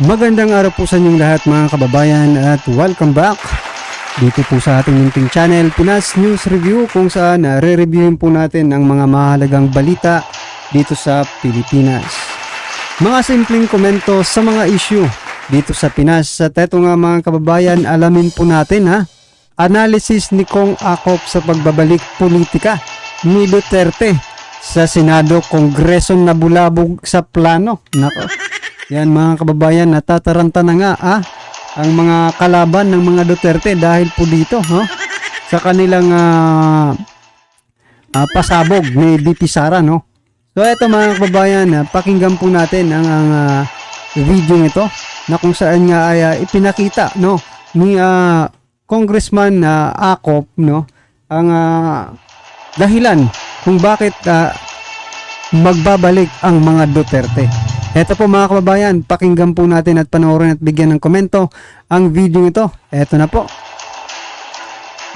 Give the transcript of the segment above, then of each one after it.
Magandang araw po sa inyong lahat mga kababayan at welcome back dito po sa ating munting channel Pinas News Review, kung saan re-reviewin po natin ang mga mahalagang balita dito sa Pilipinas. Mga simpleng komento sa mga issue dito sa Pinas. At eto nga mga kababayan, alamin po natin analysis ni Kong Akop sa pagbabalik politika ni Duterte sa Senado, Kongreso na bulabog sa plano. Nako. Yan mga kababayan, natataranta na nga ang mga kalaban ng mga Duterte dahil po dito sa kanilang pasabog ni VP Sara, no. So eto mga kababayan, pakinggan po natin ang video nito na kung saan nga ay ipinakita, no, ni Congressman Akop, no, ang dahilan kung bakit magbabalik ang mga Duterte. Eto po mga kababayan, pakinggan po natin at panoorin at bigyan ng komento ang video ito. Eto na po.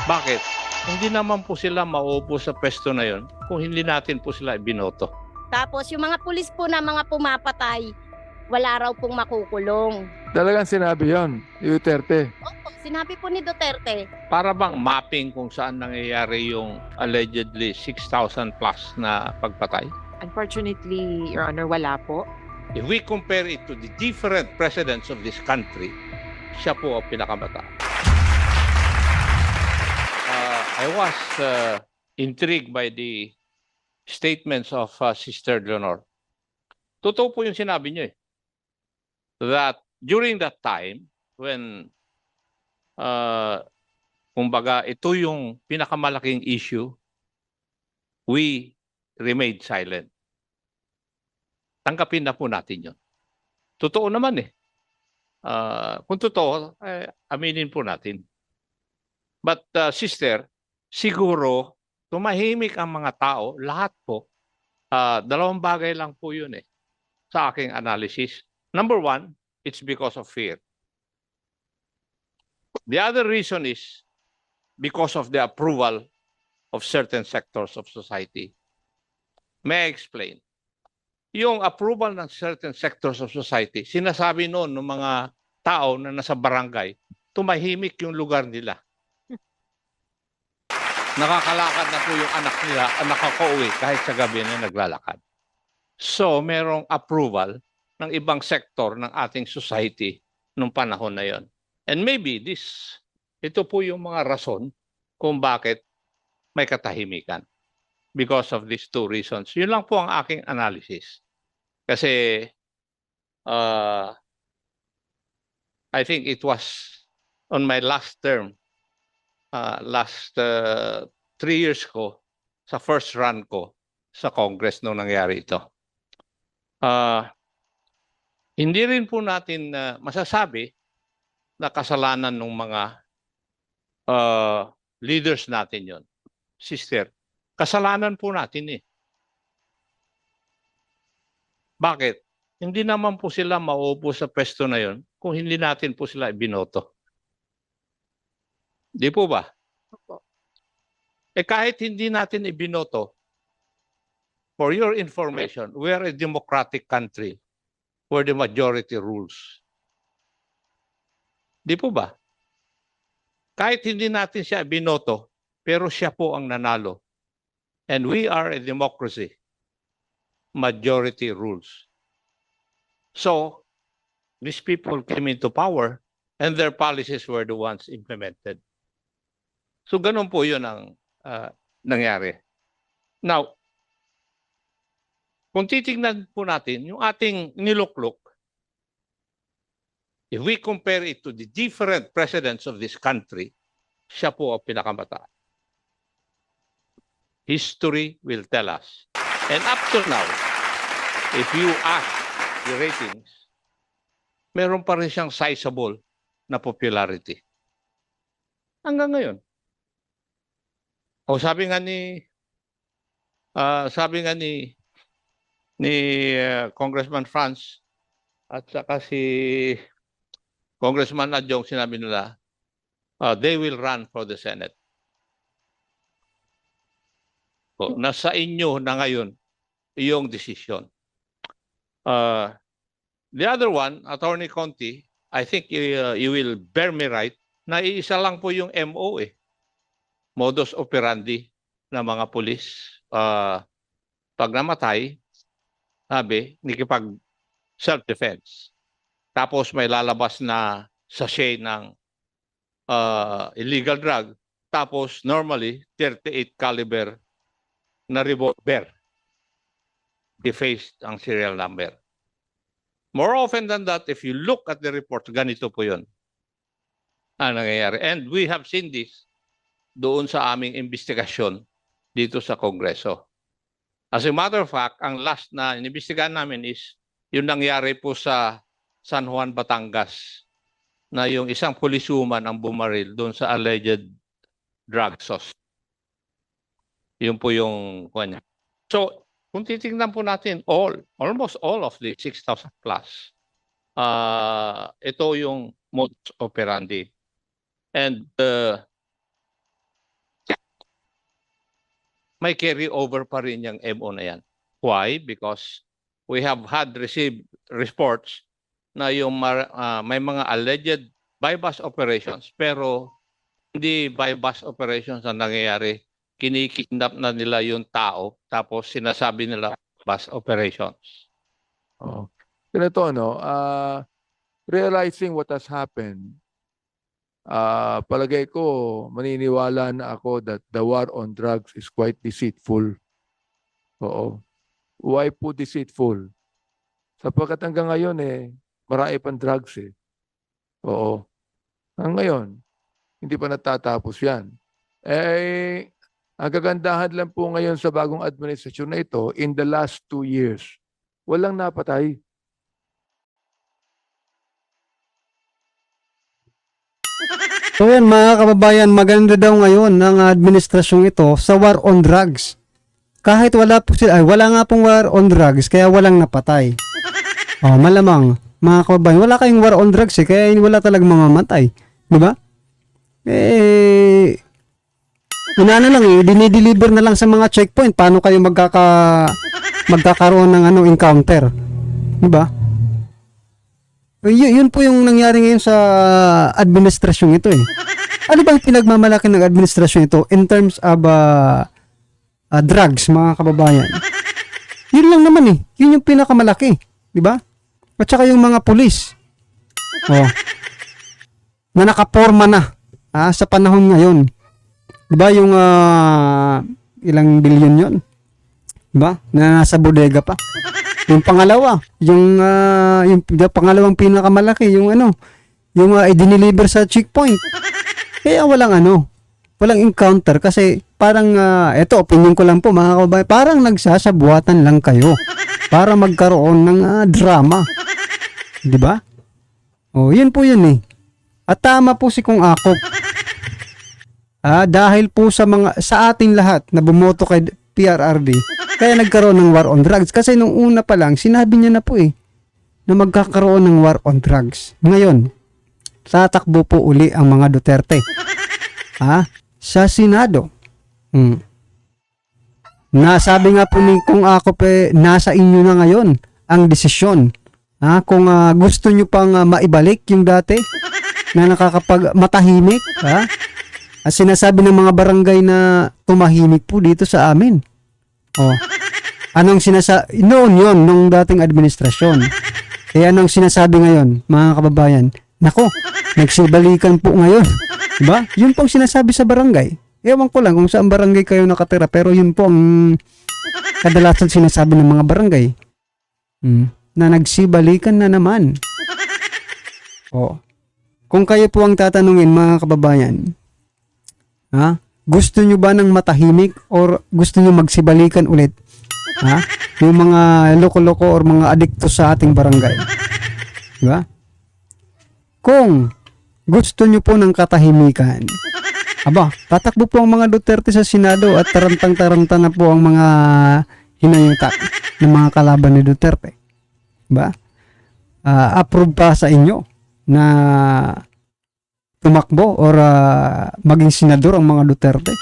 Bakit? Hindi naman po sila mauupo sa pwesto na yon kung hindi natin po sila ibinoto. Tapos yung mga pulis po na mga pumapatay, wala raw pong makukulong. Talagang sinabi yon, Duterte. Opo, sinabi po ni Duterte. Para bang mapping kung saan nangyayari yung allegedly 6,000 plus na pagpatay? Unfortunately, Your Honor, wala po. If we compare it to the different presidents of this country, siya po ang pinakamata. I was intrigued by the statements of Sister Leonor. Totoo po yung sinabi niyo that during that time when kumbaga ito yung pinakamalaking issue, we remained silent. Tanggapin na po natin yun. Totoo naman kung totoo, aminin po natin. But sister, siguro tumahimik ang mga tao, lahat po. Dalawang bagay lang po yun sa aking analysis. Number one, it's because of fear. The other reason is because of the approval of certain sectors of society. May I explain? Yung approval ng certain sectors of society, sinasabi noon ng mga tao na nasa barangay, tumahimik yung lugar nila. Nakakalakad na po yung anak nila, nakakauwi kahit sa gabi na naglalakad. So, merong approval ng ibang sektor ng ating society nung panahon na yon. And maybe ito po yung mga rason kung bakit may katahimikan. Because of these two reasons. Yun lang po ang aking analysis. Kasi I think it was on my last term, last 3 years ko, sa first run ko sa Congress nung nangyari ito. Hindi rin po natin masasabi na kasalanan ng mga leaders natin yon. Sister, kasalanan po natin Bakit? Hindi naman po sila mauupo sa pwesto na yon kung hindi natin po sila ibinoto. Di po ba? Opo. Kahit hindi natin ibinoto, for your information, we are a democratic country where the majority rules. Di po ba? Kahit hindi natin siya ibinoto, pero siya po ang nanalo. And we are a democracy. Majority rules. So, these people came into power and their policies were the ones implemented. So, ganun po yun ang nangyari. Now, kung titignan po natin yung ating niluklok, if we compare it to the different presidents of this country, siya po ang pinakamata. History will tell us. And up to now, if you ask the ratings, meron pa rin siyang sizable na popularity. Hanggang ngayon. O sabi nga ni Congressman Franz at saka si Congressman Adjong, sinabi nila, they will run for the Senate. So, nasa inyo na ngayon iyong desisyon. The other one, Attorney Conti, I think you will bear me right, na iisa lang po yung MO modus operandi ng mga pulis. Pag namatay, sabi, nakipag self-defense. Tapos may lalabas na sachet ng illegal drug. Tapos normally, 38 caliber na revolver. Defaced ang serial number. More often than that, if you look at the report, ganito po yun ang nangyayari. And we have seen this doon sa aming investigasyon dito sa Kongreso. As a matter of fact, ang last na inimbestigahan namin is yung nangyari po sa San Juan, Batangas, na yung isang pulisuman ang bumaril doon sa alleged drug source. Yun po yung kanya. So, kung titingnan po natin almost all of the 6,000 plus, ito yung modus operandi. And may carry over pa rin yung MO na yan. Why? Because we have received reports na yung may mga alleged bypass operations, pero hindi bypass operations ang nangyayari. Kinikidnap na nila yung tao, tapos sinasabi nila bypass operations. Oh. Ganito, realizing what has happened, palagay ko, maniniwala na ako that the war on drugs is quite deceitful. Oo. Why po deceitful? Sapagkat hanggang ngayon marami pang drugs Oo. Hanggang ngayon, hindi pa natatapos yan. Ang kagandahan lang po ngayon sa bagong administrasyon na ito, in the last 2 years, walang napatay. So yan mga kababayan, maganda daw ngayon ng administrasyong ito sa war on drugs. Kahit wala po sila, wala nga pong war on drugs, kaya walang napatay. Malamang, mga kababayan, wala kayong war on drugs kaya wala talagang mamamatay. Diba? Inano lang dinideliver na lang sa mga checkpoint. Paano kayo magkakaroon ng encounter? Diba? Yun po yung nangyari ngayon sa administrasyon ito Ano bang pinagmamalaki ng administrasyon ito in terms of drugs, mga kababayan? Yun lang naman Yun yung pinakamalaki. Diba? At saka yung mga pulis. Na nakaporma na sa panahon ngayon. Diba yung ilang bilyon yun? Diba? Na nasa bodega pa. Yung pangalawa, yung pangalawang pinakamalaki, yung i-deliver sa checkpoint. Kaya walang encounter kasi parang, eto, opinion ko lang po mga kababayan, parang nagsasabuatan lang kayo para magkaroon ng drama. Diba? Yun po yun At tama po si Kung Akop. Dahil po sa ating lahat na bumoto kay PRRD, kaya nagkaroon ng war on drugs. Kasi nung una pa lang, sinabi niya na po na magkakaroon ng war on drugs. Ngayon, tatakbo po uli ang mga Duterte. Sa Senado. Nasabi nga po ni Kung Akop, nasa inyo na ngayon ang desisyon. Kung gusto nyo pang maibalik yung dati na matahimik, sinasabi ng mga barangay na tumahimik po dito sa amin. Anong sinasabi? Noon yon nung dating administrasyon. Kaya anong sinasabi ngayon, mga kababayan? Nako, nagsibalikan po ngayon. Diba? Yun pong sinasabi sa barangay. Ewan ko lang kung saan barangay kayo nakatira, pero yun po ang kadalasan sinasabi ng mga barangay. Na nagsibalikan na naman. Kung kayo po ang tatanungin, mga kababayan, gusto nyo ba ng matahimik or gusto nyo magsibalikan ulit? Yung mga loko-loko or mga adikto sa ating barangay. Diba? Kung gusto nyo po ng katahimikan, tatakbo po ang mga Duterte sa Senado at tarantang-taranta na po ang mga hinayutak ng mga kalaban ni Duterte. Diba? Approve pa sa inyo na tumakbo or maging senador ang mga Duterte.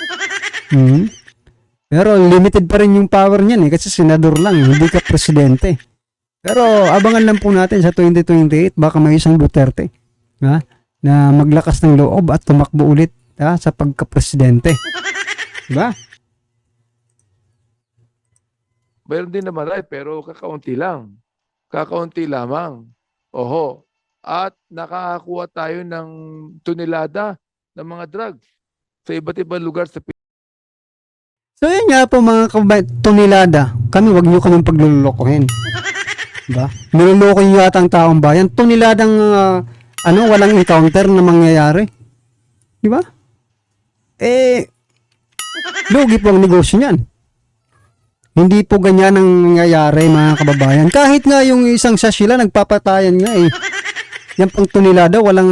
Pero limited pa rin yung power niyan kasi senador lang, hindi ka presidente. Pero abangan lang po natin sa 2028 baka may isang Duterte, ha, na maglakas ng loob at tumakbo ulit, ha, sa pagka-presidente. Diba? Mayroon din naman ay pero kakaunti lang. Kakaunti lamang. Oho. At nakakakuha tayo ng tonelada ng mga drugs sa iba't ibang lugar sa So yun nga po mga kababayan, tonelada. Kami, wag nyo kaming paglulukohin. Diba? Niloloko nyo yata ang taong bayan. Toneladang walang encounter na mangyayari. Diba? Lugi po ang negosyo niyan. Hindi po ganyan ang nangyayari mga kababayan. Kahit nga yung isang sasila nagpapatayan nga eh. Yan pang tonelada, walang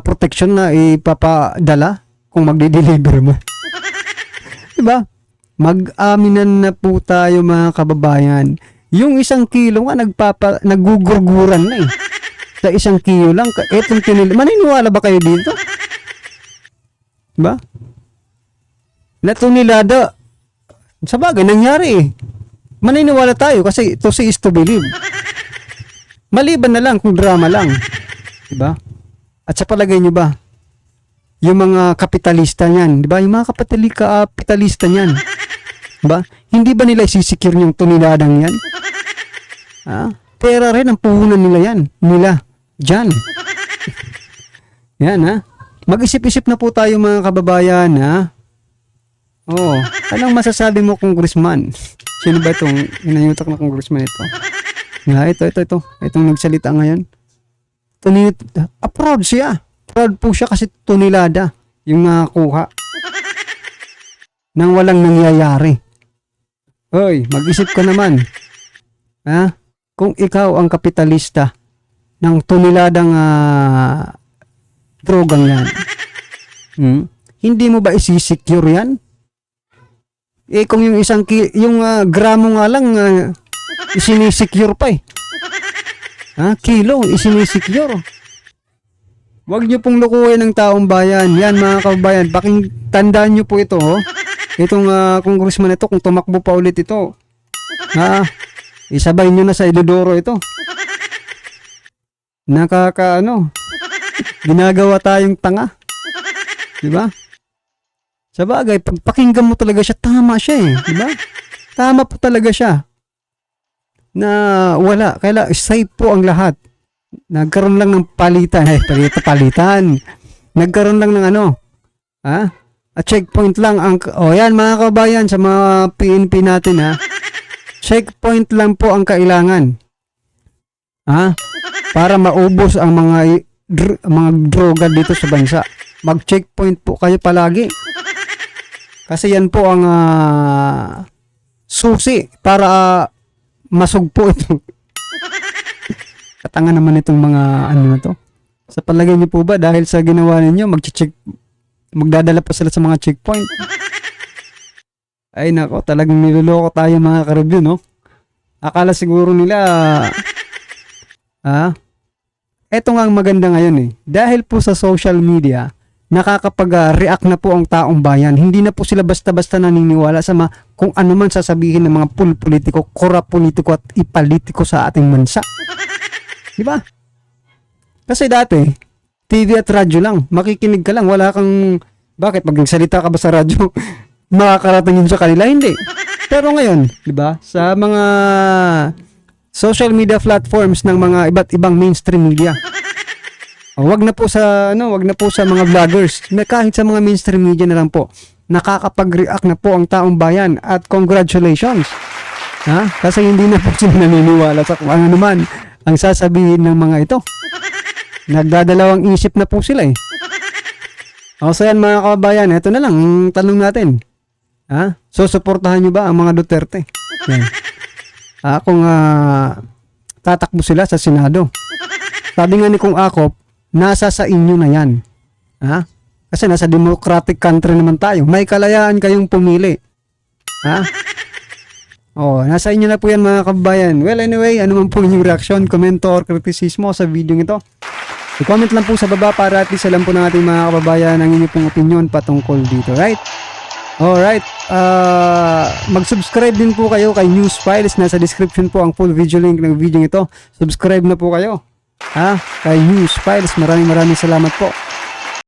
protection na ipapadala kung magdi-deliver mo. Diba? Mag-aminan na po tayo mga kababayan. Yung 1 kilo nga nagugurguran na eh. Sa 1 kilo lang. Etong maniniwala ba kayo dito? Diba? Na tonelada. Sa bagay, nangyari eh. Maniniwala tayo kasi to see is to believe. Maliban na lang kung drama lang. Diba? At sa palagay nyo ba, yung mga kapitalista niyan, diba? Yung mga kapitalista niyan, diba? Hindi ba nila isisecure yung toneladang yan? Ha? Pera rin ang puhunan nila yan. Diyan. Yan ha. Mag-isip-isip na po tayo mga kababayan ha. Oo. Anong masasabi mo, Congressman? Sino ba itong inayutak na Congressman ito? Ito. Itong nagsalita ngayon. Proud siya. Proud po siya kasi tonelada yung nakakuha. Nang walang nangyayari. Hoy, mag-isip ka naman. Ha? Kung ikaw ang kapitalista ng toneladang drogang yan, hindi mo ba isisecure yan? Kung yung gramo nga lang isinisecure pa eh. Kilo, isinisecure. Huwag nyo pong lukuhin ng taong bayan. Yan mga kababayan, tandaan nyo po ito. Itong congressman ito, kung tumakbo pa ulit ito, isabay nyo na sa Ilodoro ito. Ginagawa tayong tanga. Diba? Sa bagay, pag pakinggan mo talaga siya, tama siya eh. Diba? Tama po talaga siya. Na safe po ang lahat. Nagkaroon lang ng palitan. Nagkaroon lang ng a checkpoint lang. Yan mga kabayan, sa mga PNP natin checkpoint lang po ang kailangan. Para maubos ang mga droga dito sa bansa. Mag-checkpoint po kayo palagi. Kasi yan po ang susi para masugpo ito. Katanga naman itong mga na to. Sa palagay niyo po ba dahil sa ginawa ninyo magdadala pa sila sa mga checkpoint? Ay nako, talagang niloloko tayo mga ka-review, no? Akala siguro nila eto nga ang maganda ngayon eh. Dahil po sa social media, nakakapag-react na po ang taong bayan. Hindi na po sila basta-basta naniniwala sa kung ano man sasabihin ng mga politiko, korap politiko at ipolitiko sa ating bansa. Diba? Kasi dati, TV at radyo lang. Makikinig ka lang. Wala kang... Bakit? Pag nagsalita ka ba sa radyo, makakarating yun sa kanila? Hindi. Pero ngayon, diba? Sa mga social media platforms ng mga iba't ibang mainstream media. Wag na po sa mga vloggers. Kahit sa mga mainstream media na lang po. Nakakapag-react na po ang taong bayan at congratulations. Kasi hindi na po sila naniniwala sa kung ano naman ang sasabihin ng mga ito. Nagdadalawang isip na po sila eh. So yan mga kababayan, ito na lang ang tanong natin. Susuportahan nyo ba ang mga Duterte? Yan. Kung tatakbo sila sa Senado. Sabi nga ni Kung Akop, nasa sa inyo na yan. Kasi nasa democratic country naman tayo. May kalayaan kayong pumili. Nasa inyo na po yan mga kababayan. Well anyway, ano man po inyong reaksyon, komento or kritisismo sa video ito. I-comment lang po sa baba para at least alam po ng ating mga kababayan ang inyong pong opinion patungkol dito. Right? Alright, mag-subscribe din po kayo kay News Files. Nasa description po ang full video link ng video ito. Subscribe na po kayo kay News Files. Maraming salamat po.